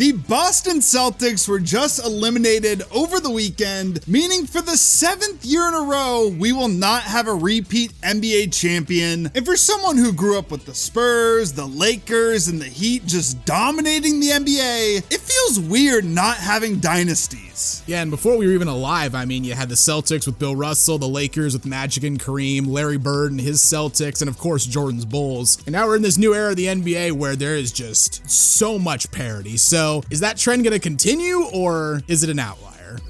The Boston Celtics were just eliminated over the weekend, meaning for the 7th year in a row, we will not have a repeat NBA champion. And for someone who grew up with the Spurs, the Lakers, and the Heat just dominating the NBA, it feels weird not having dynasties. Yeah, and before we were even alive, I mean, you had the Celtics with Bill Russell, the Lakers with Magic and Kareem, Larry Bird and his Celtics, and of course Jordan's Bulls. And now we're in this new era of the NBA where there is just so much parity. So is that trend going to continue, or is it an outlier?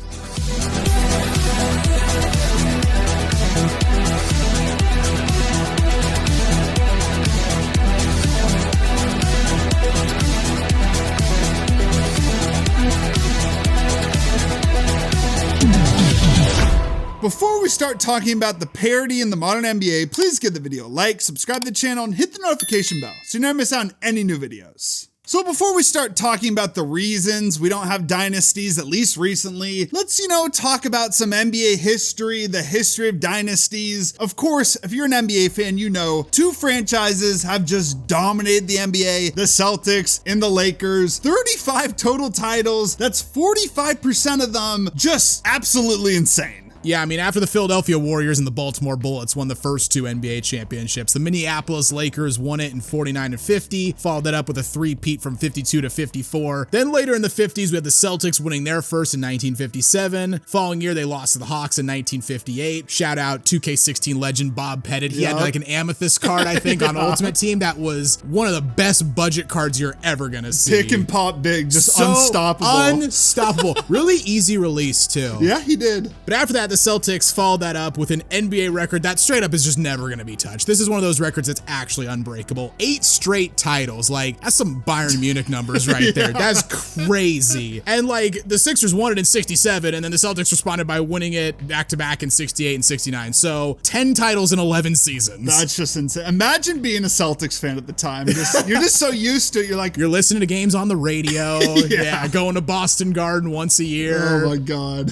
Before we start talking about the parity in the modern NBA, please give the video a like, subscribe to the channel, and hit the notification bell so you never miss out on any new videos. So before we start talking about the reasons we don't have dynasties, at least recently, let's, talk about some NBA history, the history of dynasties. Of course, if you're an NBA fan, you know two franchises have just dominated the NBA, the Celtics and the Lakers. 35 total titles, that's 45% of them, just absolutely insane. Yeah, I mean, after the Philadelphia Warriors and the Baltimore Bullets won the first two NBA championships, the Minneapolis Lakers won it in 49 and 50, followed that up with a three-peat from 52 to 54. Then later in the 50s, we had the Celtics winning their first in 1957. Following year, they lost to the Hawks in 1958. Shout out 2K16 legend Bob Pettit. He had like an amethyst card, I think, on Ultimate Team. That was one of the best budget cards you're ever going to see. Pick and pop big, just so unstoppable. Unstoppable. Really easy release, too. Yeah, he did. But after that, the Celtics followed that up with an NBA record that straight up is just never going to be touched. This is one of those records that's actually unbreakable. 8 straight titles. Like, that's some Bayern Munich numbers right there. That's crazy. And like, the Sixers won it in 67, and then the Celtics responded by winning it back-to-back in 68 and 69. So 10 titles in 11 seasons. That's just insane. Imagine being a Celtics fan at the time. You're just so used to it. You're listening to games on the radio. Yeah, going to Boston Garden once a year. Oh my God.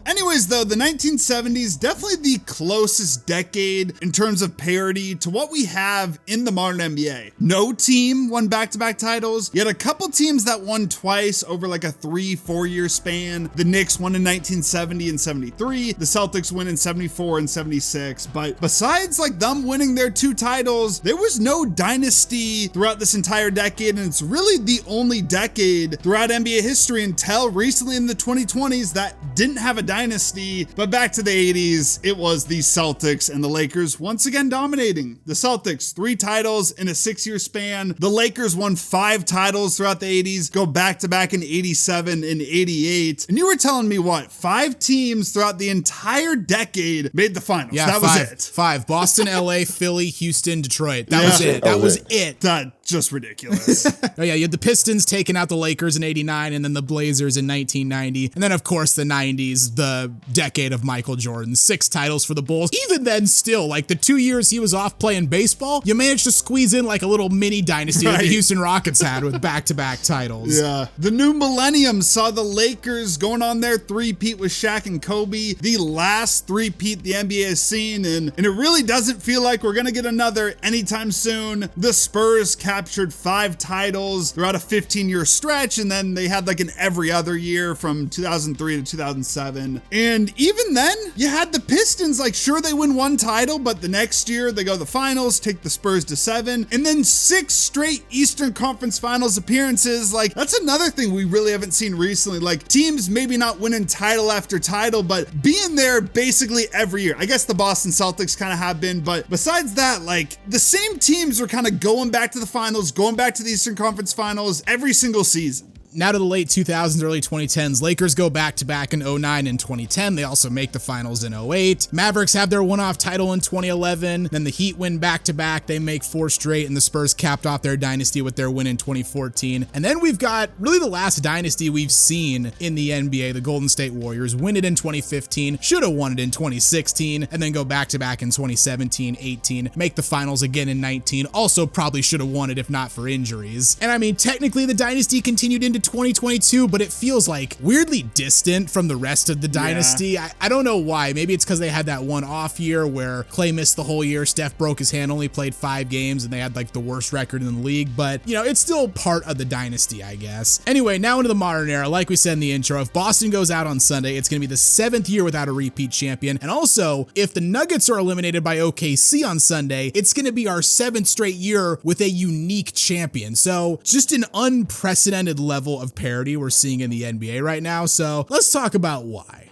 Anyways, though, the 1970s, definitely the closest decade in terms of parity to what we have in the modern NBA. No team won back-to-back titles. You had a couple teams that won twice over like a 3-4 year span. The Knicks won in 1970 and 73. The Celtics win in 74 and 76. But besides like them winning their 2 titles, there was no dynasty throughout this entire decade. And it's really the only decade throughout NBA history until recently in the 2020s that didn't have a dynasty. But back to the 80s, it was the Celtics and the Lakers once again dominating. The Celtics, 3 titles in a 6-year span. The Lakers won 5 titles throughout the 80s, go back to back in 87 and 88. And you were telling me what? 5 teams throughout the entire decade made the finals. Yeah, that was it. 5. Boston, LA, Philly, Houston, Detroit. That was it. That was it. That's just ridiculous. Oh yeah, you had the Pistons taking out the Lakers in 89 and then the Blazers in 1990. And then of course the 90s, the decade of Michael Jordan. 6 titles for the Bulls. Even then still, like the 2 years he was off playing baseball, you managed to squeeze in like a little mini dynasty that the Houston Rockets had with back-to-back titles. Yeah. The new millennium saw the Lakers going on their three-peat with Shaq and Kobe, the last three-peat the NBA has seen, and it really doesn't feel like we're gonna get another anytime soon. The Spurs captured 5 titles throughout a 15-year stretch, and then they had like an every other year from 2003 to 2007. And even then, you had the Pistons, like sure they win 1 title, but the next year they go to the finals, take the Spurs to 7, and then 6 straight Eastern Conference Finals appearances. Like that's another thing we really haven't seen recently. Like teams maybe not winning title after title, but being there basically every year. I guess the Boston Celtics kind of have been, but besides that, like the same teams are kind of going back to the finals, going back to the Eastern Conference Finals every single season. Now to the late 2000s, early 2010s, Lakers go back-to-back in 09 and 2010. They also make the finals in 08. Mavericks have their one-off title in 2011. Then the Heat win back-to-back. They make 4 straight, and the Spurs capped off their dynasty with their win in 2014. And then we've got really the last dynasty we've seen in the NBA, the Golden State Warriors. Win it in 2015, should have won it in 2016, and then go back-to-back in 2017, 18, make the finals again in 19. Also probably should have won it if not for injuries. And I mean, technically the dynasty continued into 2022, but it feels like weirdly distant from the rest of the dynasty. I don't know why. Maybe it's because they had that one off year where Clay missed the whole year, Steph broke his hand, only played 5 games, and they had like the worst record in the league, but you know, it's still part of the dynasty, I guess. Anyway, now into the modern era. Like we said in the intro, if Boston goes out on Sunday, it's going to be the 7th year without a repeat champion. And also, if the Nuggets are eliminated by OKC on Sunday, it's going to be our 7th straight year with a unique champion. So just an unprecedented level of parity we're seeing in the NBA right now. So let's talk about why.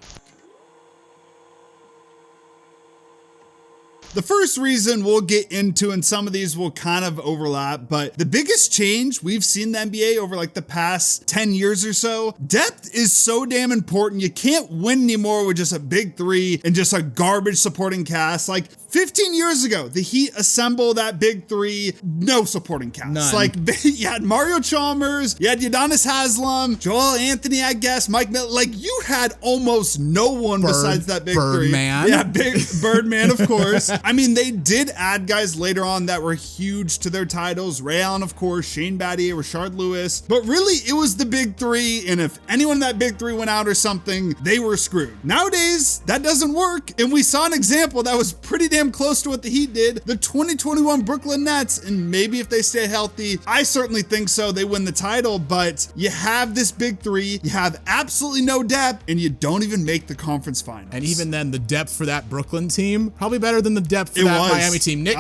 The first reason we'll get into, and some of these will kind of overlap, but the biggest change we've seen in the NBA over like the past 10 years or so, depth is so damn important. You can't win anymore with just a big 3 and just a garbage supporting cast. Like 15 years ago, the Heat assembled that big 3, no supporting cast. None. Like you had Mario Chalmers, you had Udonis Haslem, Joel Anthony, I guess, Mike Miller. Like you had almost no one besides that big 3. Birdman. Yeah, big Birdman, of course. I mean, they did add guys later on that were huge to their titles. Ray Allen, of course, Shane Battier, Rashard Lewis. But really, it was the big 3. And if anyone in that big 3 went out or something, they were screwed. Nowadays, that doesn't work. And we saw an example that was pretty damn close to what the Heat did. The 2021 Brooklyn Nets. And maybe if they stay healthy, I certainly think so, they win the title. But you have this big 3. You have absolutely no depth. And you don't even make the conference finals. And even then, the depth for that Brooklyn team, probably better than the depth for that Miami team. Nick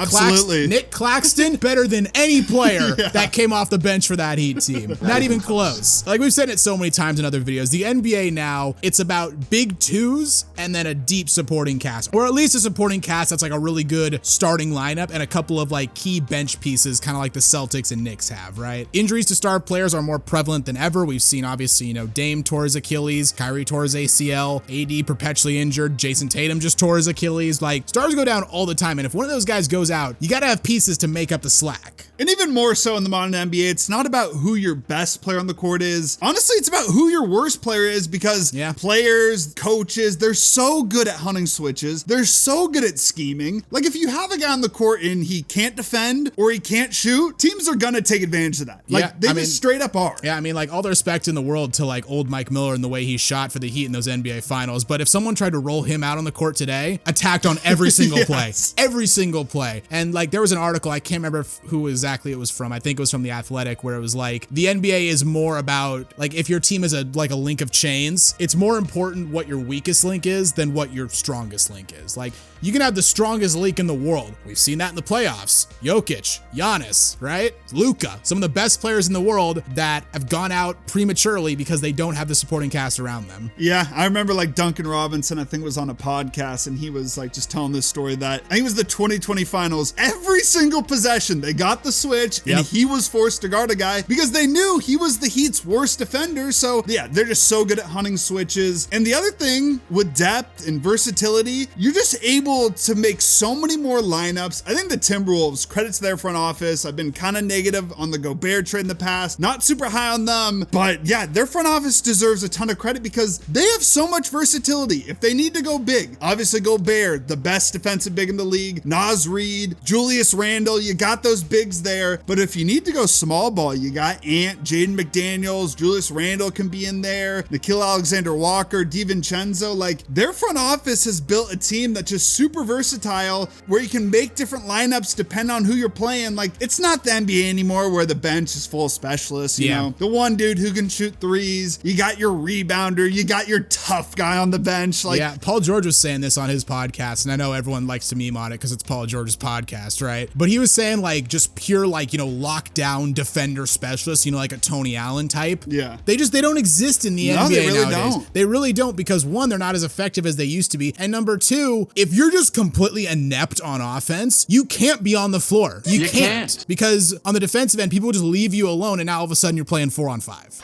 Claxton, better than any player that came off the bench for that Heat team. Not even close. Like we've said it so many times in other videos, the NBA now, it's about big 2s and then a deep supporting cast, or at least a supporting cast that's like a really good starting lineup and a couple of like key bench pieces, kind of like the Celtics and Knicks have, right? Injuries to star players are more prevalent than ever. We've seen, obviously, you know, Dame tore his Achilles, Kyrie tore his ACL, AD perpetually injured, Jason Tatum just tore his Achilles. Like, stars go down all the time, and if one of those guys goes out, you got to have pieces to make up the slack. And even more so in the modern NBA, it's not about who your best player on the court is. Honestly, it's about who your worst player is, because players, coaches, they're so good at hunting switches. They're so good at scheming. Like if you have a guy on the court and he can't defend or he can't shoot, teams are going to take advantage of that. Like they just straight up are. Yeah, I mean, like all the respect in the world to like old Mike Miller and the way he shot for the Heat in those NBA finals. But if someone tried to roll him out on the court today, attacked on every single play, every single play. And like there was an article, I can't remember who exactly it was from. I think it was from The Athletic, where it was like the NBA is more about like if your team is a link of chains, it's more important what your weakest link is than what your strongest link is. Like you can have the strongest link in the world. We've seen that in the playoffs. Jokic, Giannis, right? Luka, some of the best players in the world that have gone out prematurely because they don't have the supporting cast around them. Yeah, I remember like Duncan Robinson, I think was on a podcast, and he was like just telling this story that I think it was the 2020 finals. Every single possession, they got the switch and he was forced to guard a guy because they knew he was the Heat's worst defender. So yeah, they're just so good at hunting switches. And the other thing with depth and versatility, you're just able to make so many more lineups. I think the Timberwolves, credit to their front office. I've been kind of negative on the Gobert trade in the past, not super high on them, but yeah, their front office deserves a ton of credit because they have so much versatility. If they need to go big, obviously Gobert, the best defensive big in the league, Naz Reid, Julius Randle, you got those bigs there. But if you need to go small ball, you got Ant, Jaden McDaniels, Julius Randle can be in there, Nickeil Alexander-Walker, DiVincenzo. Like their front office has built a team that's just super versatile, where you can make different lineups depending on who you're playing. Like it's not the NBA anymore where the bench is full of specialists, you know, the one dude who can shoot threes, you got your rebounder, you got your tough guy on the bench. Like Paul George was saying this on his podcast, and I know everyone likes to meme on it because it's Paul George's podcast, right? But he was saying like just pure like, you know, lockdown defender specialist, you know, like a Tony Allen type. Yeah. They don't exist in the NBA they really nowadays. don't. They really don't, because one, they're not as effective as they used to be. And number two, if you're just completely inept on offense, you can't be on the floor. You can't. Because on the defensive end, people just leave you alone, and now all of a sudden you're playing 4-on-5.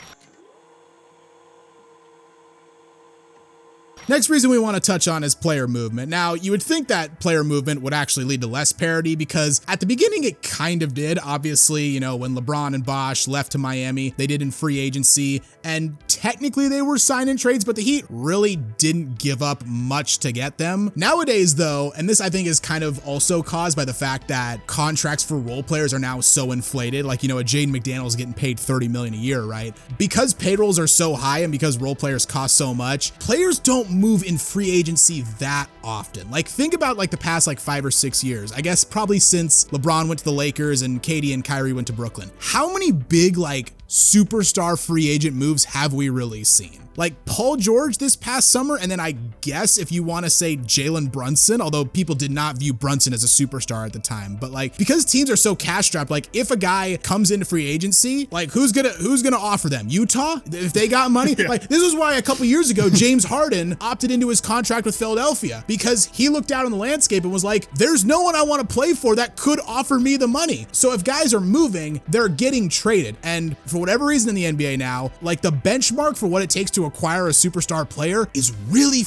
Next reason we want to touch on is player movement. Now, you would think that player movement would actually lead to less parity because at the beginning it kind of did. Obviously, you know, when LeBron and Bosh left to Miami, they did in free agency, and technically they were sign-in trades, but the Heat really didn't give up much to get them. Nowadays, though, and this I think is kind of also caused by the fact that contracts for role players are now so inflated. Like, you know, a Jaden McDaniels getting paid $30 million a year, right? Because payrolls are so high and because role players cost so much, players don't move in free agency that often. Like, think about like the past like 5 or 6 years. I guess probably since LeBron went to the Lakers and KD and Kyrie went to Brooklyn. How many big like superstar free agent moves have we really seen? Like Paul George this past summer, and then I guess if you want to say Jalen Brunson, although people did not view Brunson as a superstar at the time, but like because teams are so cash strapped, like if a guy comes into free agency, like who's gonna offer them? Utah? If they got money? Yeah. Like this is why a couple years ago James Harden opted into his contract with Philadelphia, because he looked out on the landscape and was like, there's no one I want to play for that could offer me the money. So if guys are moving, they're getting traded. And for whatever reason in the NBA now, like the benchmark for what it takes to acquire a superstar player is really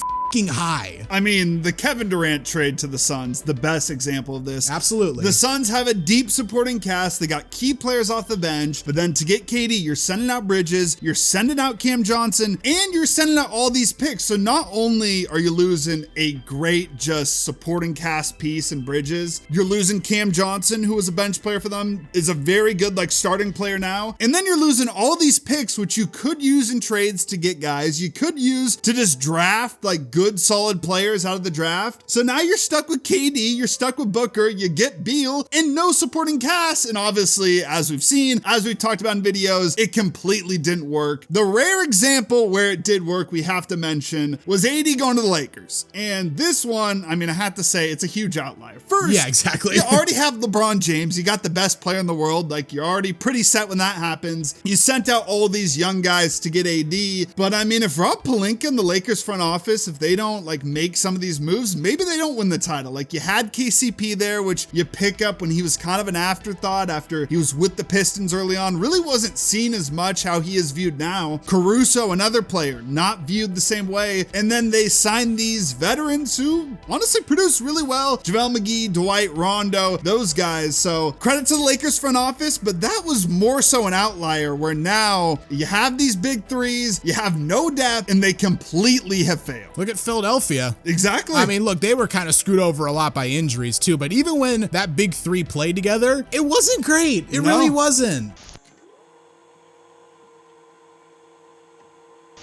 high. I mean, the Kevin Durant trade to the Suns, the best example of this. Absolutely. The Suns have a deep supporting cast. They got key players off the bench, but then to get KD, you're sending out Bridges, you're sending out Cam Johnson, and you're sending out all these picks. So not only are you losing a great just supporting cast piece in Bridges, you're losing Cam Johnson, who was a bench player for them, is a very good like starting player now. And then you're losing all these picks, which you could use in trades to get guys. You could use to just draft like good solid players out of the draft. So now you're stuck with KD, you're stuck with Booker, you get Beal, and no supporting cast. And obviously, as we've seen, as we've talked about in videos, it completely didn't work. The rare example where it did work, we have to mention, was AD going to the Lakers. And this one, I mean, I have to say, it's a huge outlier. First, yeah, exactly. You already have LeBron James. You got the best player in the world. Like, you're already pretty set when that happens. You sent out all these young guys to get AD. But I mean, if Rob Pelinka and the Lakers front office, if they don't like make some of these moves, maybe they don't win the title. Like you had KCP there, which you pick up when he was kind of an afterthought after he was with the Pistons early on, really wasn't seen as much how he is viewed now. Caruso, another player, not viewed the same way. And then they signed these veterans who honestly produced really well. JaVale McGee, Dwight, Rondo, those guys. So credit to the Lakers front office, but that was more so an outlier where now you have these big threes, you have no depth, and they completely have failed. Look at Philadelphia. Exactly. I mean, look, they were kind of screwed over a lot by injuries too, but even when that big three played together, it wasn't great. It really wasn't.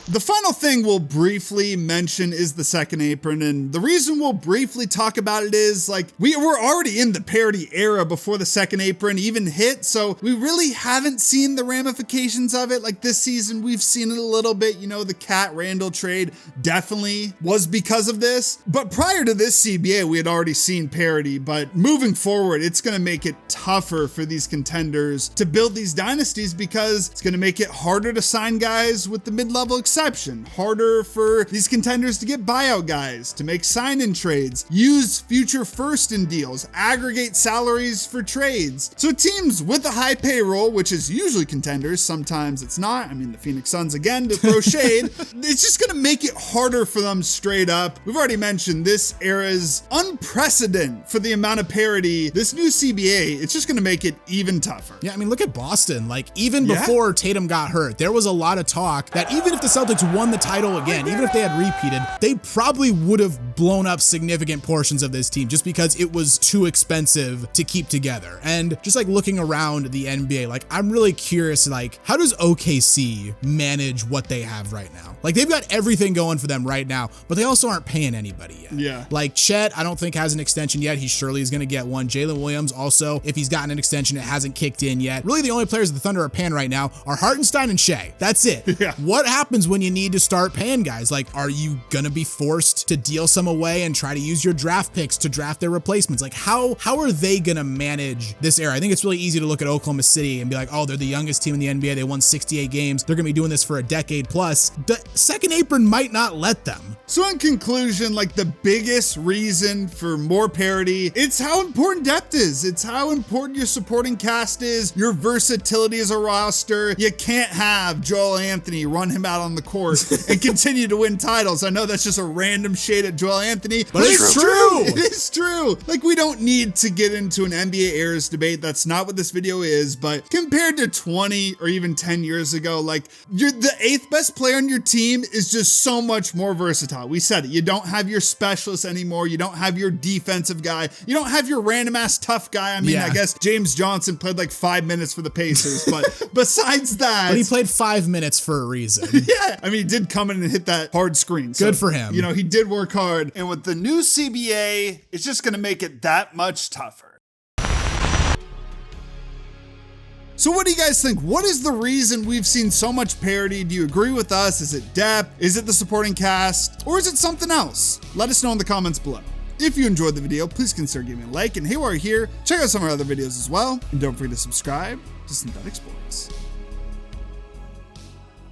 The final thing we'll briefly mention is the second apron, and the reason we'll briefly talk about it is like we were already in the parity era before the second apron even hit, so we really haven't seen the ramifications of it. Like this season, we've seen it a little bit. You know, the Cat Randall trade definitely was because of this, but prior to this CBA, we had already seen parity. But moving forward, it's going to make it tougher for these contenders to build these dynasties because it's going to make it harder to sign guys with the mid-level exception, harder for these contenders to get buyout guys, to make sign-in trades, use future first-in deals, aggregate salaries for trades. So teams with a high payroll, which is usually contenders, sometimes it's not. I mean, the Phoenix Suns, again, to throw shade, it's just going to make it harder for them straight up. We've already mentioned this era is unprecedented for the amount of parity. This new CBA, it's just going to make it even tougher. Yeah, I mean, look at Boston. Like, even before Tatum got hurt, there was a lot of talk that even if the Celtics won the title again, even if they had repeated, they probably would have blown up significant portions of this team just because it was too expensive to keep together. And just like looking around the NBA, like I'm really curious, like how does OKC manage what they have right now? Like they've got everything going for them right now, but they also aren't paying anybody yet. Yeah. Like Chet, I don't think has an extension yet. He surely is going to get one. Jalen Williams also, if he's gotten an extension, it hasn't kicked in yet. Really the only players the Thunder are paying right now are Hartenstein and Shea. That's it. Yeah. What happens when you need to start paying guys? Like, are you gonna be forced to deal some away and try to use your draft picks to draft their replacements? Like, how are they gonna manage this era? I think it's really easy to look at Oklahoma City and be like, oh, they're the youngest team in the NBA. They won 68 games. They're gonna be doing this for a decade plus. The second apron might not let them. So in conclusion, like the biggest reason for more parity, it's how important depth is. It's how important your supporting cast is, your versatility as a roster. You can't have Joel Anthony run him out on the court and continue to win titles. I know that's just a random shade at Joel Anthony, but it's true. It is true. Like, we don't need to get into an NBA eras debate. That's not what this video is, but compared to 20 or even 10 years ago, like, you're the 8th best player on your team is just so much more versatile. We said it. You don't have your specialist anymore. You don't have your defensive guy. You don't have your random ass tough guy. I mean, I guess James Johnson played like 5 minutes for the Pacers, but besides that. But he played 5 minutes for a reason. Yeah. I mean, he did come in and hit that hard screen. So, good for him. You know, he did work hard. And with the new CBA, it's just going to make it that much tougher. So what do you guys think? What is the reason we've seen so much parity? Do you agree with us? Is it depth? Is it the supporting cast? Or is it something else? Let us know in the comments below. If you enjoyed the video, please consider giving a like. And hey, while you're here, check out some of our other videos as well. And don't forget to subscribe to Synthetic Sports.